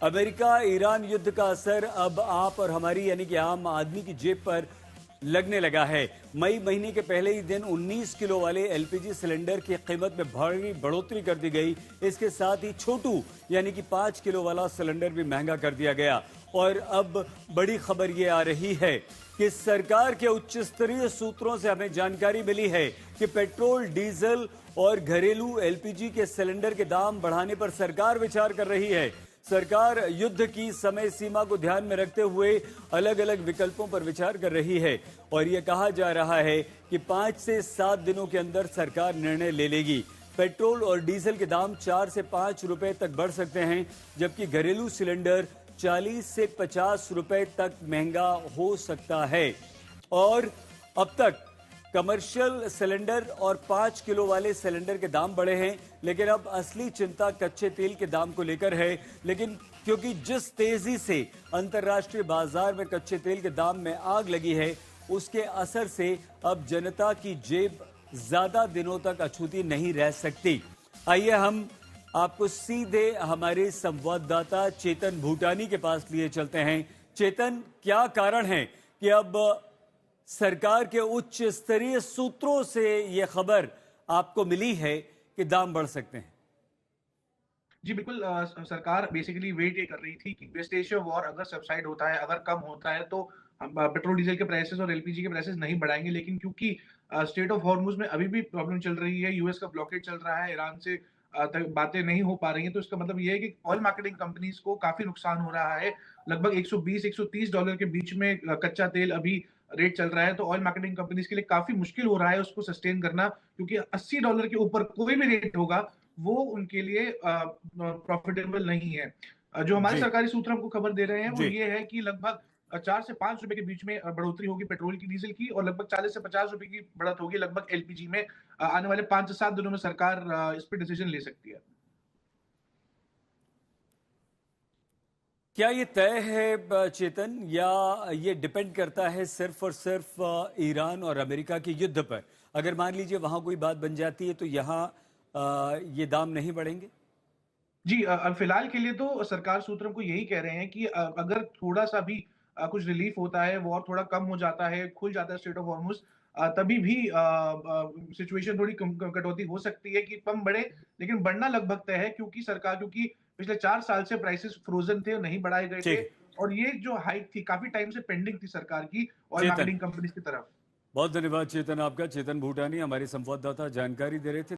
America Iran युद्ध का असर अब आप और हमारी यानी कि आम आदमी की जेब पर लगने लगा है। मई महीने के पहले ही दिन 19 किलो वाले एलपीजी सिलेंडर की कीमत में भारी बढ़ोतरी कर दी गई। इसके साथ ही छोटू यानी कि 5 किलो वाला सिलेंडर भी महंगा कर दिया गया। और अब बड़ी खबर ये आ रही है कि सरकार के उच्च स्तरीय सूत्रों से हमें जानकारी मिली है कि पेट्रोल, डीजल और घरेलू एलपीजी के सिलेंडर के दाम बढ़ाने पर सरकार विचार कर रही है। सरकार युद्ध की समय सीमा को ध्यान में रखते हुए अलग अलग विकल्पों पर विचार कर रही है और यह कहा जा रहा है कि 5 से 7 दिनों के अंदर सरकार निर्णय ले लेगी। पेट्रोल और डीजल के दाम 4 से 5 रुपए तक बढ़ सकते हैं, जबकि घरेलू सिलेंडर 40 से 50 रुपए तक महंगा हो सकता है। और अब तक कमर्शियल सिलेंडर और 5 किलो वाले सिलेंडर के दाम बढ़े हैं, लेकिन अब असली चिंता कच्चे तेल के दाम को लेकर है। लेकिन क्योंकि जिस तेजी से अंतर्राष्ट्रीय बाजार में कच्चे तेल के दाम में आग लगी है, उसके असर से अब जनता की जेब ज्यादा दिनों तक अछूती नहीं रह सकती। आइए हम आपको सीधे हमारे संवाददाता चेतन भूटानी के पास लिए चलते हैं। चेतन, क्या कारण है कि अब सरकार के उच्च स्तरीय सूत्रों से यह खबर आपको मिली है कि दाम बढ़ सकते हैं? जी बिल्कुल, सरकार बेसिकली वेट ये कर रही थी कि वेस्ट एशिया वॉर अगर सबसाइड होता है, अगर कम होता है तो हम पेट्रोल डीजल के प्राइसेस और एलपीजी के प्राइसेस नहीं बढ़ाएंगे। लेकिन क्योंकि स्टेट ऑफ हॉर्मुज में अभी भी प्रॉब्लम चल रही है, यूएस का ब्लॉकेड चल रहा है, ईरान से तक बातें नहीं हो पा रही हैं, तो इसका मतलब ये है कि ऑयल मार्केटिंग कंपनीज को काफी नुकसान हो रहा है। लगभग 120-130 डॉलर के बीच में कच्चा तेल अभी रेट चल रहा है, तो ऑयल मार्केटिंग कंपनीज के लिए काफी मुश्किल हो रहा है उसको सस्टेन करना, क्योंकि $80 के ऊपर कोई भी रेट होगा वो उनके लिए प्रॉफिटेबल नहीं है। जो हमारे जी, सरकारी सूत्र हमको खबर दे रहे हैं वो जी। ये है कि लगभग 4 से 5 रुपए के बीच में बढ़ोतरी होगी पेट्रोल की, डीजल की, और लगभग 40 से 50 रुपए की बढ़त होगी लगभग एलपीजी में। आने वाले 5 से 7 दिनों में सरकार इस पे डिसीजन ले सकती है। क्या ये तय है चेतन, या ये डिपेंड करता है सिर्फ और सिर्फ ईरान और अमेरिका के युद्ध पर? अगर मान लीजिए वहां कोई बात बन जाती है तो यहाँ ये दाम नहीं बढ़ेंगे? जी, फिलहाल के लिए तो सरकार सूत्र हमको यही कह रहे हैं कि अगर थोड़ा-सा भी कुछ रिलीफ होता है, वॉर थोड़ा कम हो जाता है, खुल जाता है स्ट्रेट ऑफ हॉर्मुज़, तभी भी सिचुएशन थोड़ी कम कटौती हो सकती है कि कम बढ़े, लेकिन बढ़ना लगभग तय है, क्योंकि पिछले 4 साल से प्राइसेस फ्रोज़न थे और नहीं बढ़ाए गए थे, ठीक है। और ये जो हाइक थी काफ़ी टाइम से पेंडिंग थी सरकार की ऑयल चेतन, मार्केटिंग कंपनीज़ की तरफ। बहुत धन्यवाद चेतन आपका। चेतन भूटानी हमारे संवाददाता जानकारी दे रहे थे।